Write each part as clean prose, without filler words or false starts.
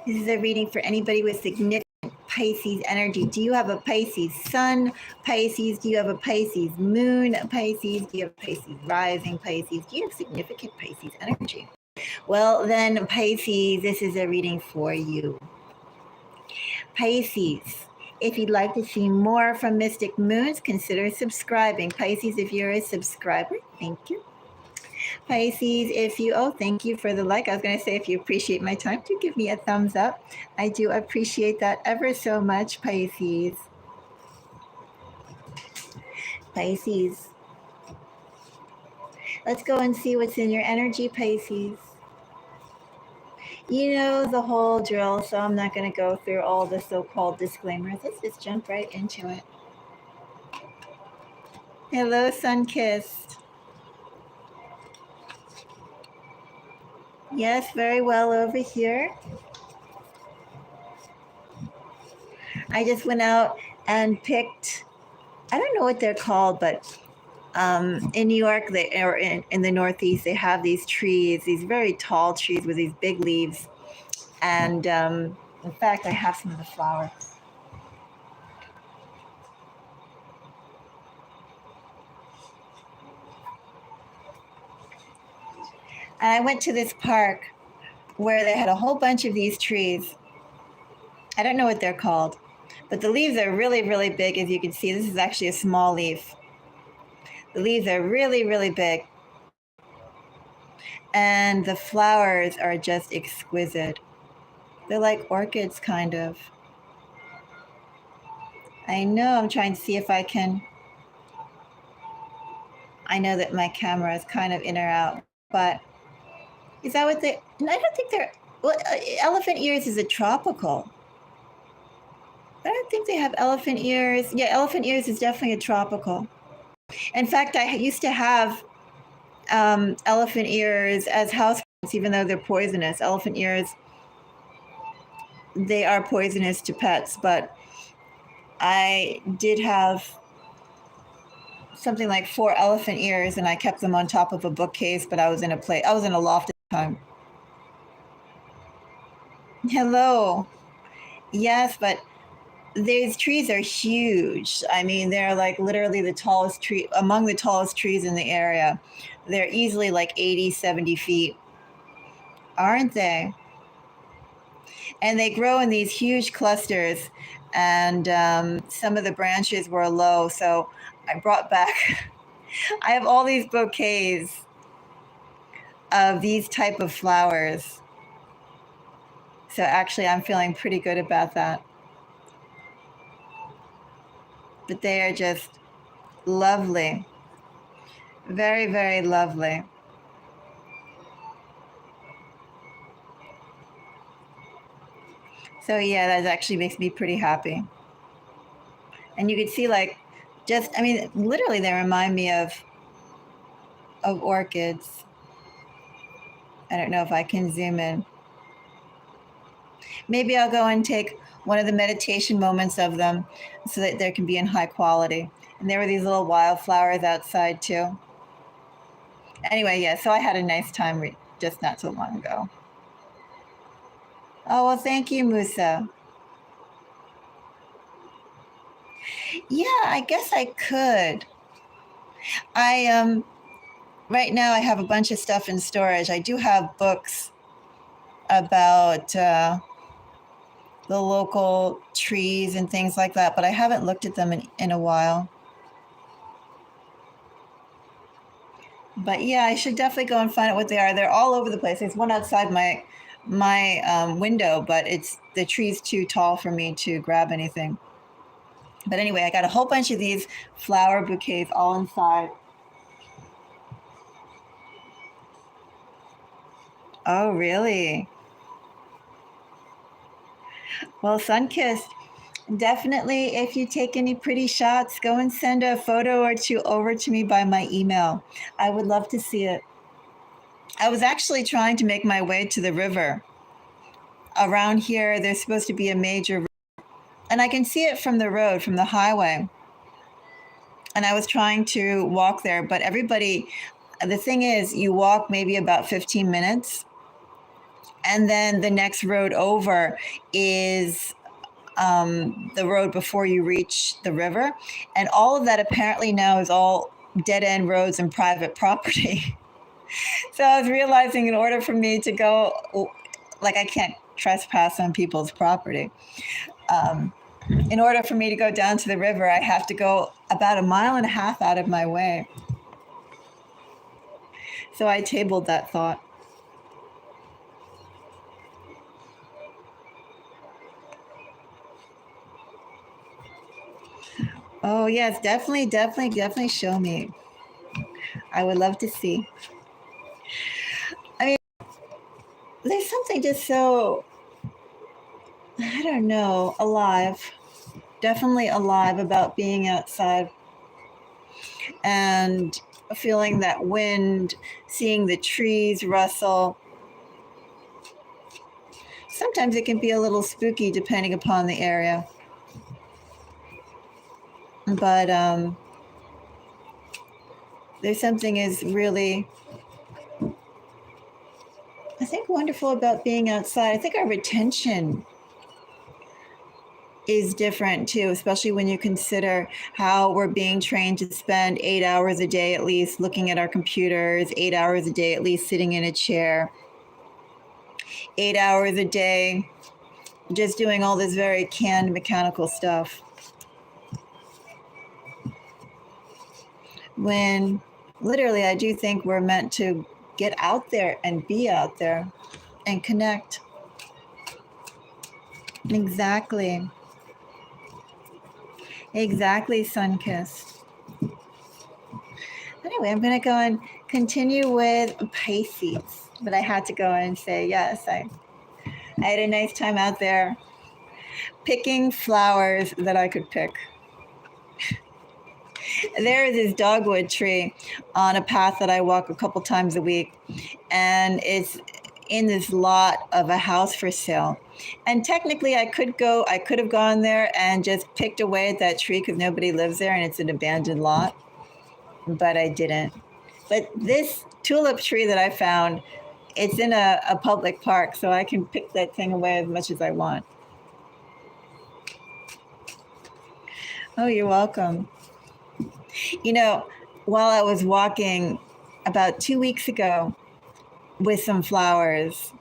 This is a reading for anybody with significant Pisces energy. Do you have a Pisces sun, Pisces? Do you have a Pisces moon, Pisces? Do you have Pisces rising, Pisces? Do you have significant Pisces energy? Well, then, Pisces, this is a reading for you. Pisces, if you'd like to see more from Mystic Moons, consider subscribing. Pisces, if you're a subscriber, thank you. Pisces, thank you for the like. I was going to say, if you appreciate my time, do give me a thumbs up. I do appreciate that ever so much, Pisces. Pisces. Let's go and see what's in your energy, Pisces. You know the whole drill, so I'm not going to go through all the so-called disclaimers. Let's just jump right into it. Hello, Sun-Kissed. Yes, very well over here. I just went out and picked, I don't know what they're called, but in New York, or in the Northeast, they have these trees, these very tall trees with these big leaves. And in fact, I have some of the flowers. And I went to this park where they had a whole bunch of these trees. I don't know what they're called, but the leaves are really, really big. As you can see, this is actually a small leaf. The leaves are really, really big. And the flowers are just exquisite. They're like orchids, kind of. I know, I'm trying to see if I can. I know that my camera is kind of in or out, but is that what they, I don't think they're, well, elephant ears is a tropical. I don't think they have elephant ears. Yeah, elephant ears is definitely a tropical. In fact, I used to have elephant ears as house plants, even though they're poisonous. Elephant ears, they are poisonous to pets, but I did have something like 4 elephant ears, and I kept them on top of a bookcase, but I was in a loft at the time. Hello. Yes, but these trees are huge. I mean, they're like literally the tallest tree, among the tallest trees in the area. They're easily like 80, 70 feet, aren't they? And they grow in these huge clusters, and some of the branches were low, so I brought back, I have all these bouquets of these type of flowers. So actually, I'm feeling pretty good about that. But they are just lovely. Very, very lovely. So yeah, that actually makes me pretty happy. And you could see like, just, I mean, literally they remind me of orchids. I don't know if I can zoom in. Maybe I'll go and take one of the meditation moments of them so that there can be in high quality. And there were these little wildflowers outside too. Anyway, yeah, so I had a nice time just not so long ago. Oh, well, thank you, Musa. Yeah, I guess I could. Right now I have a bunch of stuff in storage. I do have books about the local trees and things like that, but I haven't looked at them in a while. But yeah, I should definitely go and find out what they are. They're all over the place. There's one outside my window, but the tree's too tall for me to grab anything. But anyway, I got a whole bunch of these flower bouquets all inside. Oh, really? Well, Sunkissed, definitely, if you take any pretty shots, go and send a photo or two over to me by my email. I would love to see it. I was actually trying to make my way to the river. Around here, there's supposed to be a major river, and I can see it from the road, from the highway. And I was trying to walk there, but the thing is, you walk maybe about 15 minutes, And then the next road over is the road before you reach the river. And all of that apparently now is all dead end roads and private property. So I was realizing in order for me to go, like, I can't trespass on people's property. In order for me to go down to the river, I have to go about 1.5 miles out of my way. So I tabled that thought. Oh, yes, definitely show me. I would love to see. I mean, there's something just so, I don't know, alive. Definitely alive about being outside and feeling that wind, seeing the trees rustle. Sometimes it can be a little spooky depending upon the area. But there's something is really, I think, wonderful about being outside. I think our retention is different too, especially when you consider how we're being trained to spend 8 hours a day at least looking at our computers, 8 hours a day at least sitting in a chair, 8 hours a day just doing all this very canned mechanical stuff. When literally I do think we're meant to get out there and be out there and connect. Exactly. Exactly, sun-kissed. Anyway, I'm going to go and continue with Pisces. But I had to go and say, yes, I had a nice time out there picking flowers that I could pick. There is this dogwood tree on a path that I walk a couple times a week. And it's in this lot of a house for sale. And technically I could have gone there and just picked away at that tree because nobody lives there and it's an abandoned lot. But I didn't. But this tulip tree that I found, it's in a public park, so I can pick that thing away as much as I want. Oh, you're welcome. You know, while I was walking about 2 weeks ago with some flowers,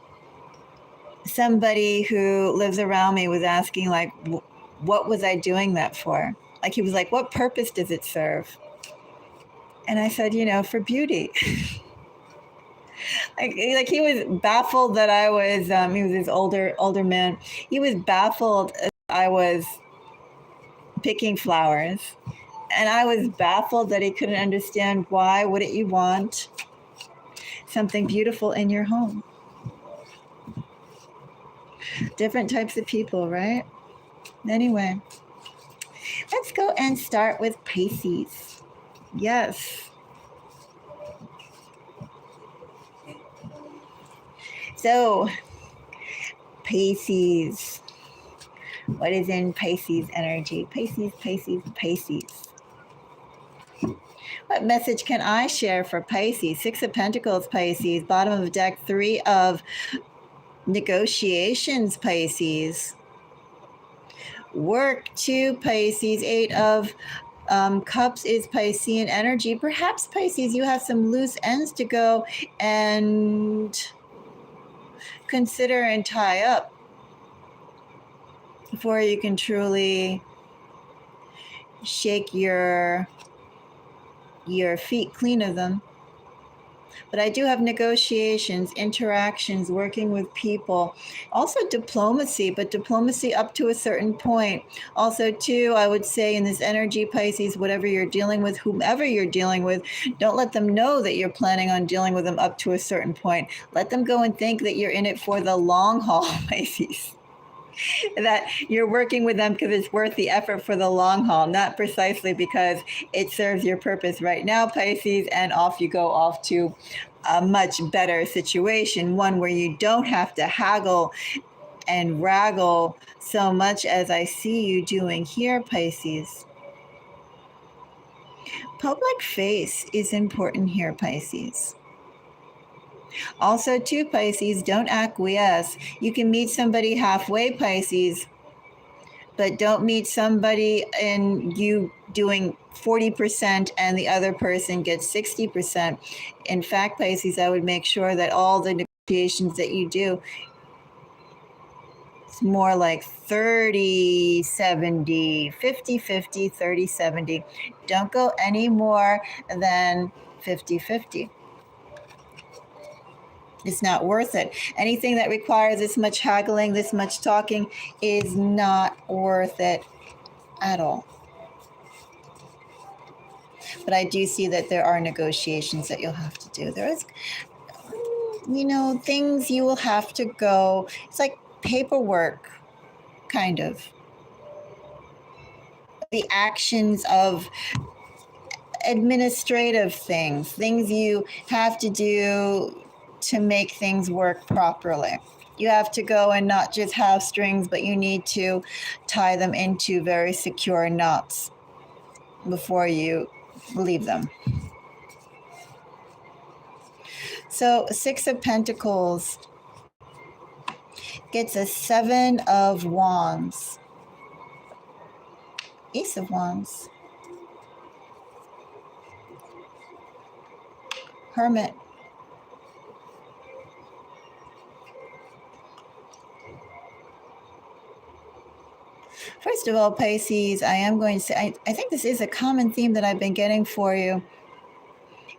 somebody who lives around me was asking, like, what was I doing that for? Like, he was like, what purpose does it serve? And I said, for beauty. like he was baffled that I was, he was this older man. He was baffled that I was picking flowers. And I was baffled that he couldn't understand why wouldn't you want something beautiful in your home? Different types of people, right? Anyway, let's go and start with Pisces. Yes. So, Pisces. What is in Pisces energy? Pisces. What message can I share for Pisces? 6 of Pentacles, Pisces. Bottom of the deck, 3 of Negotiations, Pisces. Work, 2, Pisces. 8 of Cups is Piscean energy. Perhaps, Pisces, you have some loose ends to go and consider and tie up before you can truly shake your feet clean of them. But I do have negotiations, interactions, working with people. Also diplomacy, but diplomacy up to a certain point. Also, too, I would say in this energy, Pisces, whatever you're dealing with, whomever you're dealing with, don't let them know that you're planning on dealing with them up to a certain point. Let them go and think that you're in it for the long haul, Pisces. That you're working with them because it's worth the effort for the long haul, not precisely because it serves your purpose right now, Pisces, and off you go off to a much better situation, one where you don't have to haggle and wraggle so much as I see you doing here, Pisces. Public face is important here, Pisces. Also, too, Pisces, don't acquiesce. You can meet somebody halfway, Pisces, but don't meet somebody and you doing 40% and the other person gets 60%. In fact, Pisces, I would make sure that all the negotiations that you do, it's more like 30 70, 50 50, 30 70. Don't go any more than 50 50. It's not worth it. Anything that requires this much haggling, this much talking is not worth it at all. But I do see that there are negotiations that you'll have to do. There is, things you will have to go. It's like paperwork, kind of. The actions of administrative things you have to do to make things work properly. You have to go and not just have strings, but you need to tie them into very secure knots before you leave them. So 6 of Pentacles gets a 7 of Wands, Ace of Wands, Hermit, First of all, Pisces, I am going to say, I think this is a common theme that I've been getting for you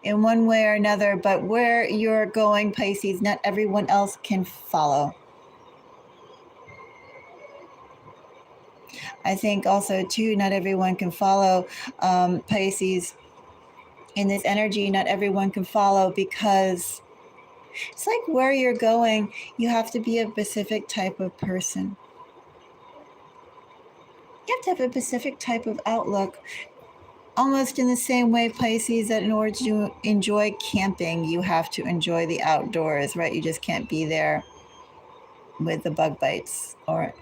in one way or another, but where you're going, Pisces, not everyone else can follow. I think also, too, not everyone can follow, Pisces. In this energy, not everyone can follow because it's like where you're going, you have to be a specific type of person. You have to have a specific type of outlook. Almost in the same way, Pisces, that in order to enjoy camping, you have to enjoy the outdoors, right? You just can't be there with the bug bites or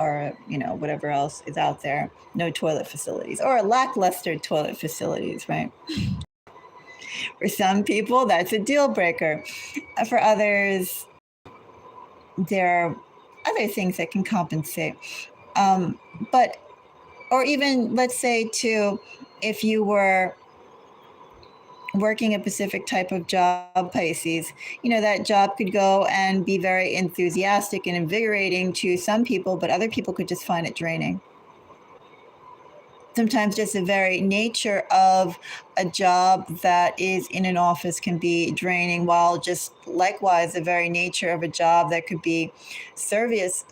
whatever else is out there. No toilet facilities or lackluster toilet facilities, right? For some people, that's a deal breaker. For others, there are other things that can compensate. Or even, let's say, too, if you were working a specific type of job, Pisces, that job could go and be very enthusiastic and invigorating to some people, but other people could just find it draining. Sometimes just the very nature of a job that is in an office can be draining, while just likewise the very nature of a job that could be service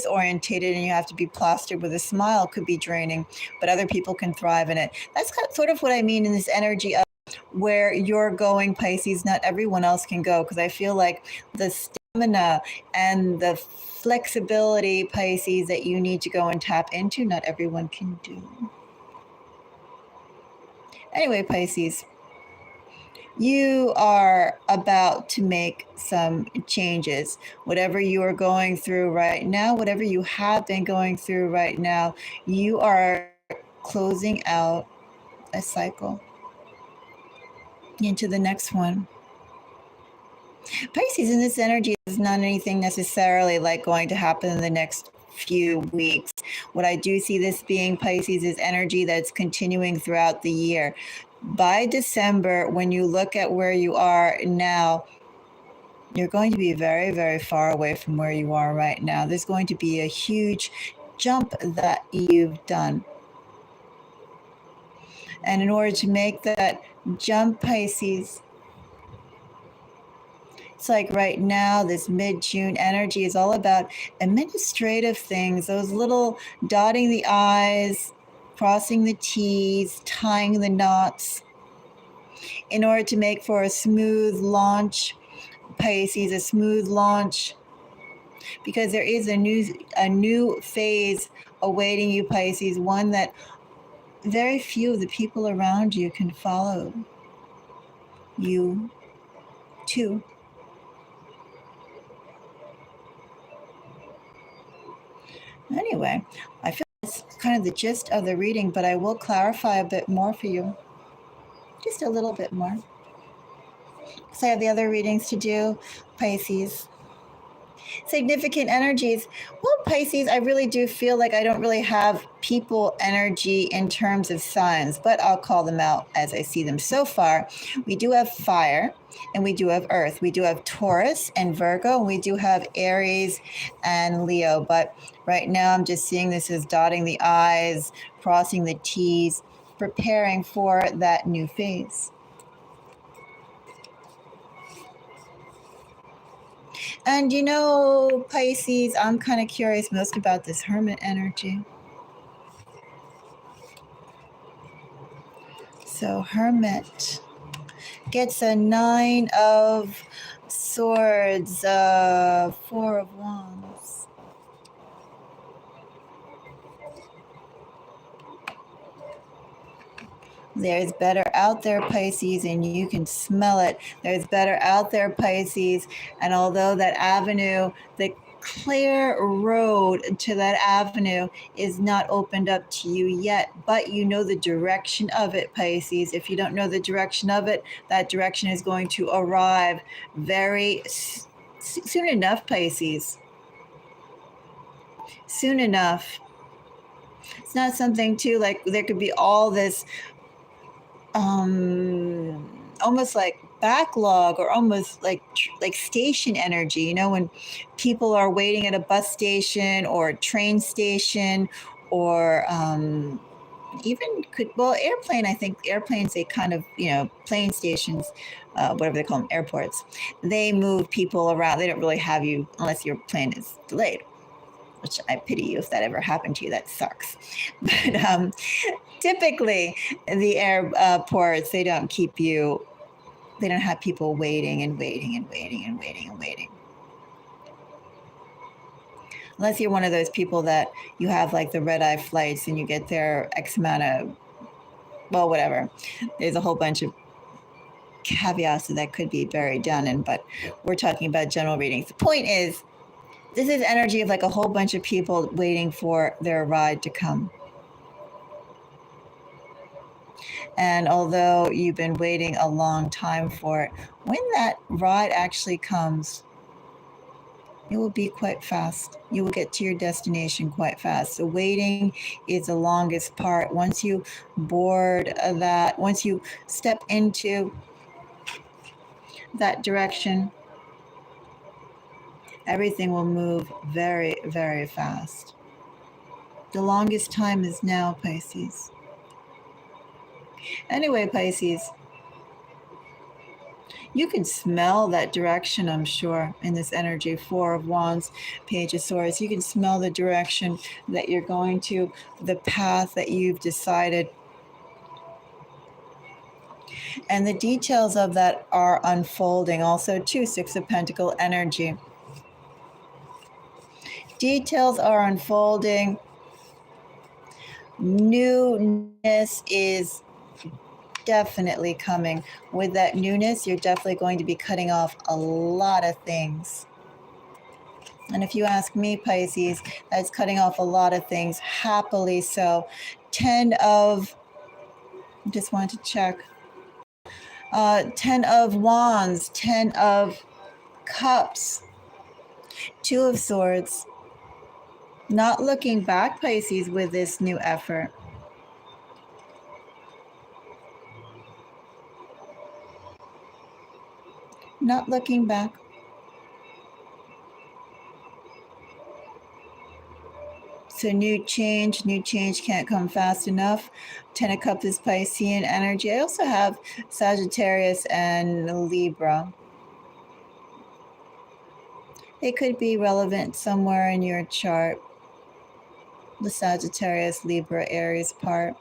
orientated and you have to be plastered with a smile could be draining, but other people can thrive in it. That's sort of what I mean in this energy of where you're going, Pisces. Not everyone else can go, because I feel like the stamina and the flexibility, Pisces, that you need to go and tap into, not everyone can do. Anyway, Pisces, you are about to make some changes. Whatever you are going through right now, whatever you have been going through right now, you are closing out a cycle into the next one. Pisces, in this energy, is not anything necessarily like going to happen in the next few weeks. What I do see this being, Pisces, is energy that's continuing throughout the year. By December, when you look at where you are now, you're going to be very, very far away from where you are right now. There's going to be a huge jump that you've done. And in order to make that jump, Pisces, it's like right now, this mid-June energy is all about administrative things, those little dotting the I's, crossing the T's, tying the knots, in order to make for a smooth launch, Pisces, a smooth launch, because there is a new phase awaiting you, Pisces, one that very few of the people around you can follow you to. Anyway, I feel that's kind of the gist of the reading, but I will clarify a bit more for you. Just a little bit more. So I have the other readings to do, Pisces. Significant energies. Well, Pisces, I really do feel like I don't really have people energy in terms of signs, but I'll call them out as I see them so far. We do have fire and we do have earth. We do have Taurus and Virgo, and we do have Aries and Leo. But right now I'm just seeing this as dotting the I's, crossing the T's, preparing for that new phase. And you know, Pisces, I'm kind of curious most about this Hermit energy. So, Hermit gets a 9 of Swords, 4 of Wands. There's better out there, Pisces, and you can smell it. There's better out there, Pisces. And although that avenue, the clear road to that avenue is not opened up to you yet, but you know the direction of it, Pisces. If you don't know the direction of it, that direction is going to arrive very soon enough, Pisces. Soon enough. It's not something too like there could be all this almost like backlog or almost like station energy, you know, when people are waiting at a bus station or a train station or even airplane. I think airplanes, they kind of, you know, plane stations, whatever they call them, airports, they move people around. They don't really have you unless your plane is delayed, which I pity you if that ever happened to you. That sucks. But typically, the airports, they don't keep you, they don't have people waiting and waiting and waiting and waiting and waiting. Unless you're one of those people that you have like the red eye flights and you get there X amount of, well, whatever. There's a whole bunch of caveats that could be buried down in, but we're talking about general readings. The point is, this is energy of like a whole bunch of people waiting for their ride to come. And although you've been waiting a long time for it, when that ride actually comes, it will be quite fast. You will get to your destination quite fast. So waiting is the longest part. Once you board that, once you step into that direction, everything will move very, very fast. The longest time is now, Pisces. Anyway, Pisces, you can smell that direction, I'm sure, in this energy. 4 of Wands, Page of Swords. You can smell the direction that you're going to, the path that you've decided. And the details of that are unfolding. Also, too, 6 of Pentacle energy. Details are unfolding. Newness is definitely coming. With that newness, you're definitely going to be cutting off a lot of things. And if you ask me, Pisces, that's cutting off a lot of things, happily so. 10 of, just wanted to check. 10 of Wands, 10 of Cups, 2 of Swords. Not looking back, Pisces, with this new effort. Not looking back. So new change can't come fast enough. 10 of Cups is Piscean energy. I also have Sagittarius and Libra. It could be relevant somewhere in your chart. The Sagittarius, Libra, Aries part.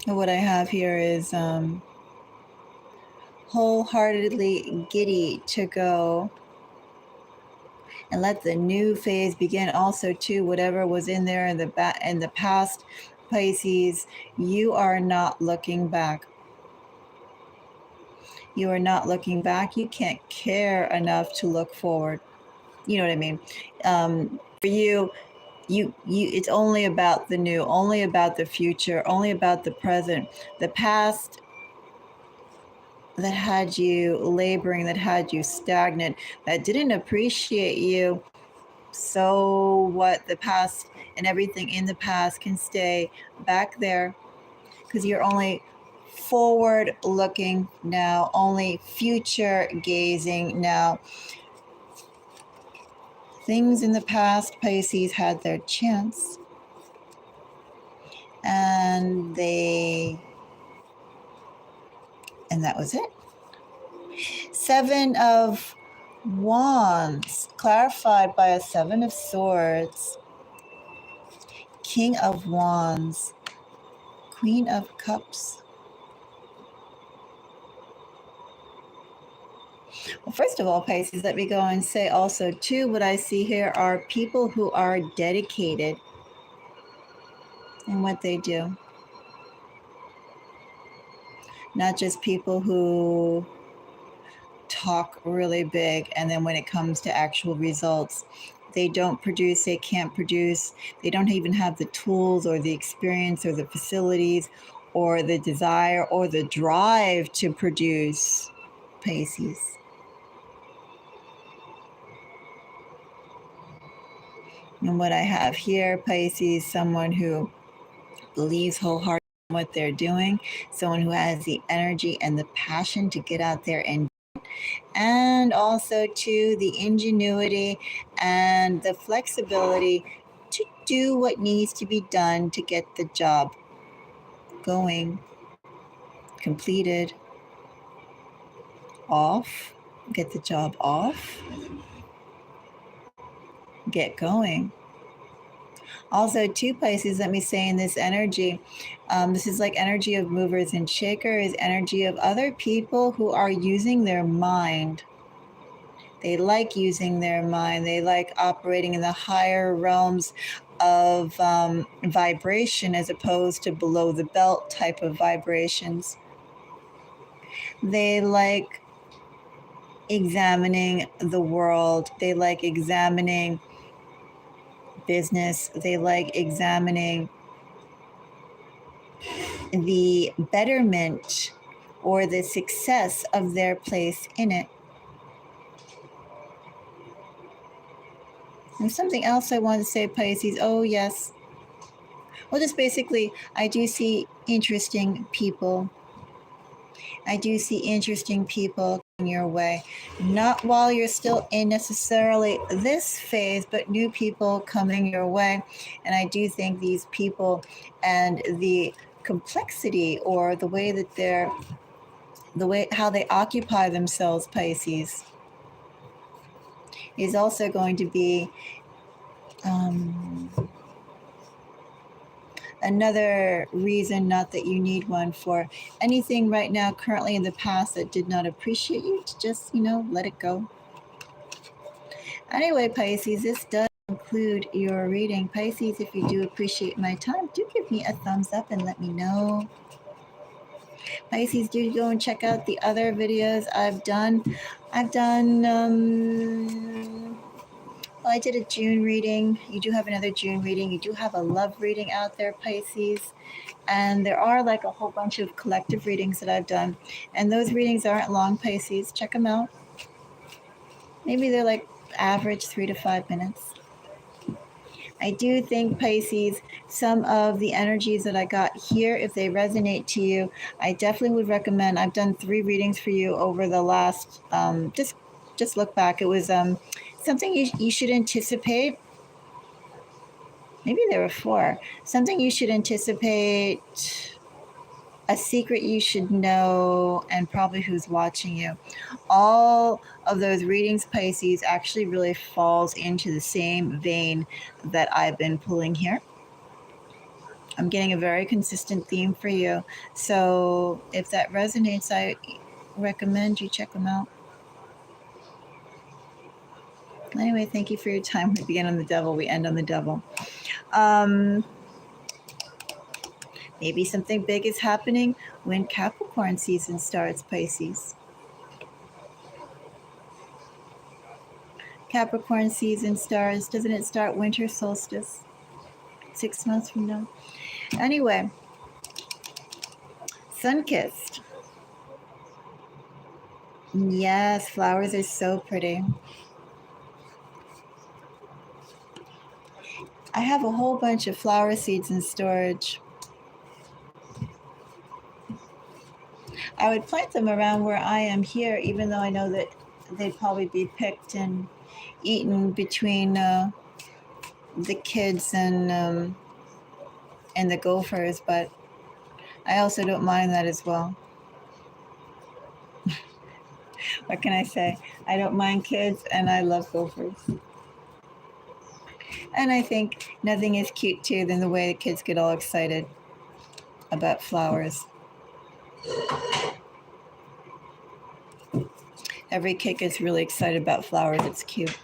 And what I have here is wholeheartedly giddy to go and let the new phase begin. Also, too, whatever was in there in the past, Pisces, you are not looking back. You are not looking back. You can't care enough to look forward. You know what I mean? For you, it's only about the new, only about the future, only about the present. The past, that had you laboring, that had you stagnant, that didn't appreciate you. So what? The past and everything in the past can stay back there because you're only forward looking now, only future gazing now. Things in the past, Pisces had their chance, and that was it. 7 of Wands, clarified by a 7 of Swords, King of Wands, Queen of Cups. Well, first of all, Pisces, let me go and say also, too, what I see here are people who are dedicated in what they do. Not just people who talk really big, and then when it comes to actual results, they don't produce, they can't produce, they don't even have the tools or the experience or the facilities or the desire or the drive to produce, Pisces. And what I have here, Pisces, someone who believes wholeheartedly in what they're doing, someone who has the energy and the passion to get out there and also to the ingenuity and the flexibility to do what needs to be done to get the job going, completed, off, get the job off, get going. Also, two Pisces, let me say in this energy, this is like energy of movers and shakers, energy of other people who are using their mind. They like using their mind. They like operating in the higher realms of vibration as opposed to below the belt type of vibrations. They like examining the world. They like examining business. They like examining the betterment or the success of their place in it. There's something else I want to say, Pisces. Oh, yes. Well, just basically, I do see interesting people. I do see interesting people coming your way. Not while you're still in necessarily this phase, but new people coming your way. And I do think these people and the complexity or the way that how they occupy themselves, Pisces, is also going to be another reason, not that you need one, for anything right now currently in the past that did not appreciate you, to just, let it go. Anyway, Pisces, this does conclude your reading. Pisces, if you do appreciate my time, do give me a thumbs up and let me know. Pisces, do go and check out the other videos I've done. Well, I did a June reading. You do have another June reading. You do have a love reading out there, Pisces. And there are like a whole bunch of collective readings that I've done. And those readings aren't long, Pisces. Check them out. Maybe they're like average 3 to 5 minutes. I do think, Pisces, some of the energies that I got here, if they resonate to you, I definitely would recommend. I've done 3 readings for you over the last, just look back. It was something you should anticipate. Maybe there were 4. Something you should anticipate, a secret you should know, and probably who's watching you. All of those readings, Pisces, actually really falls into the same vein that I've been pulling here. I'm getting a very consistent theme for you. So if that resonates, I recommend you check them out. Anyway, thank you for your time. We begin on the devil, we end on the devil. Maybe something big is happening when Capricorn season starts, Pisces. Capricorn season starts, doesn't it start winter solstice? 6 months from now. Anyway, sun-kissed. Yes, flowers are so pretty. I have a whole bunch of flower seeds in storage. I would plant them around where I am here, even though I know that they'd probably be picked and eaten between the kids and the gophers. But I also don't mind that as well. What can I say? I don't mind kids, and I love gophers. And I think nothing is cute too than the way the kids get all excited about flowers. Every kid gets really excited about flowers. It's cute.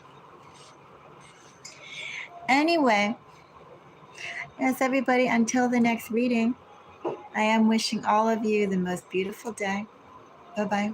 Anyway, yes, everybody, until the next reading, I am wishing all of you the most beautiful day. Bye bye.